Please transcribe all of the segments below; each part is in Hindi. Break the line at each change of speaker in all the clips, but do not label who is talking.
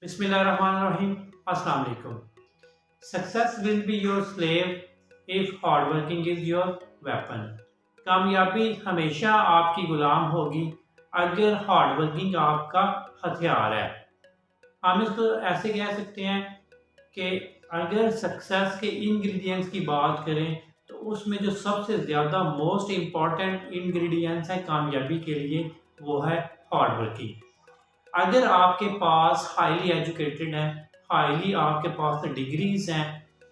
बिस्मिल्लाहिर्रहमानिर्रहीम। अस्सलाम वालेकुम। Success will be your slave if hard working is your weapon. कामयाबी हमेशा आपकी गुलाम होगी अगर हार्ड वर्किंग आपका हथियार है। हम इसको ऐसे कह सकते हैं कि अगर सक्सेस के इंग्रेडिएंट्स की बात करें तो उसमें जो सबसे ज़्यादा मोस्ट इम्पॉर्टेंट इंग्रेडिएंट्स है कामयाबी के लिए वो है हार्ड वर्किंग। अगर आपके पास हाईली एजुकेटेड हैं, हाईली आपके पास डिग्रीज हैं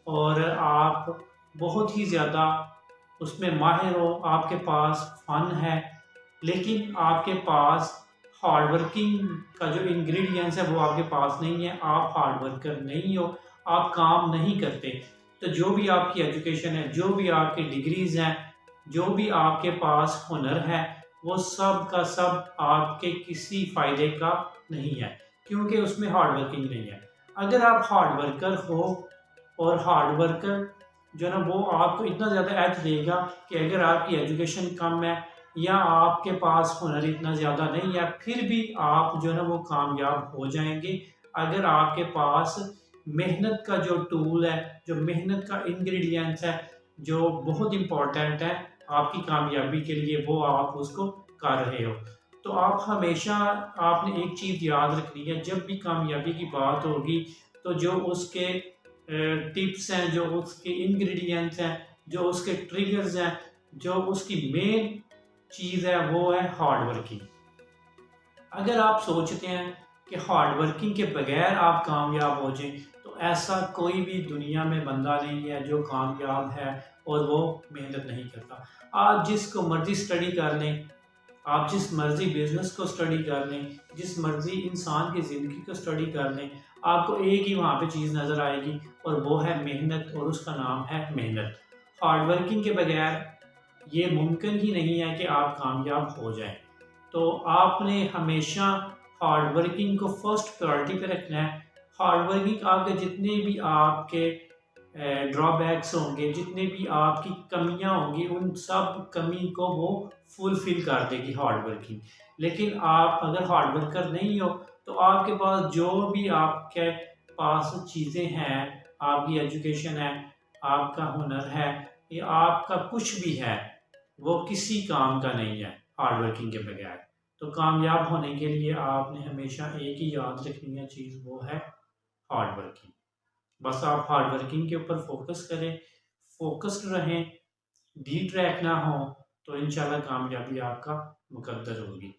और आप बहुत ही ज़्यादा उसमें माहिर हो, आपके पास फ़न है, लेकिन आपके पास हार्ड वर्किंग का जो इंग्रेडिएंट्स है वो आपके पास नहीं है, आप हार्ड वर्कर नहीं हो, आप काम नहीं करते, तो जो भी आपकी एजुकेशन है, जो भी आपकी डिग्रीज हैं, जो भी आपके पास हुनर है, वो सब का सब आपके किसी फ़ायदे का नहीं है, क्योंकि उसमें हार्ड वर्किंग नहीं है। अगर आप हार्ड वर्कर हो और हार्ड वर्कर जो है ना वो आपको इतना ज़्यादा एज देगा कि अगर आपकी एजुकेशन कम है या आपके पास हुनर इतना ज़्यादा नहीं है फिर भी आप जो है ना वो कामयाब हो जाएंगे अगर आपके पास मेहनत का जो टूल है, जो मेहनत का इंग्रेडिएंट्स है, जो बहुत इम्पोर्टेंट है आपकी कामयाबी के लिए, वो आप उसको कर रहे हो। तो आप हमेशा आपने एक चीज़ याद रखनी है, जब भी कामयाबी की बात होगी तो जो उसके टिप्स हैं, जो उसके इंग्रेडिएंट्स हैं, जो उसके ट्रिगर्स हैं, जो उसकी मेन चीज़ है वो है हार्ड वर्किंग। अगर आप सोचते हैं कि हार्ड वर्किंग के बगैर आप कामयाब हो जाएं तो ऐसा कोई भी दुनिया में बंदा नहीं है जो कामयाब है और वो मेहनत नहीं करता। आप जिसको मर्जी स्टडी कर लें, आप जिस मर्जी बिजनेस को स्टडी कर लें, जिस मर्जी इंसान की ज़िंदगी को स्टडी कर लें, आपको एक ही वहाँ पे चीज़ नज़र आएगी और वो है मेहनत, और उसका नाम है मेहनत। हार्ड वर्किंग के बगैर ये मुमकिन ही नहीं है कि आप कामयाब हो जाएं। तो आपने हमेशा हार्ड वर्किंग को फर्स्ट प्रायोरिटी पे रखना है। हार्ड वर्किंग आपके जितने भी आपके ड्रॉबैक्स होंगे, जितने भी आपकी कमियां होंगी, उन सब कमी को वो फुलफिल कर देगी हार्ड वर्किंग। लेकिन आप अगर हार्ड वर्कर नहीं हो तो आपके पास जो भी आपके पास चीज़ें हैं, आपकी एजुकेशन है, आपका हुनर है, या आपका कुछ भी है, वो किसी काम का नहीं है हार्ड वर्किंग के बगैर। तो कामयाब होने के लिए आपने हमेशा एक ही याद रखनी है चीज़, वो है हार्ड वर्किंग। बस आप हार्ड वर्किंग के ऊपर फोकस करें, फोकस्ड रहें, डी ट्रैक ना हो, तो इंशाल्लाह कामयाबी आपका मुकद्दर होगी।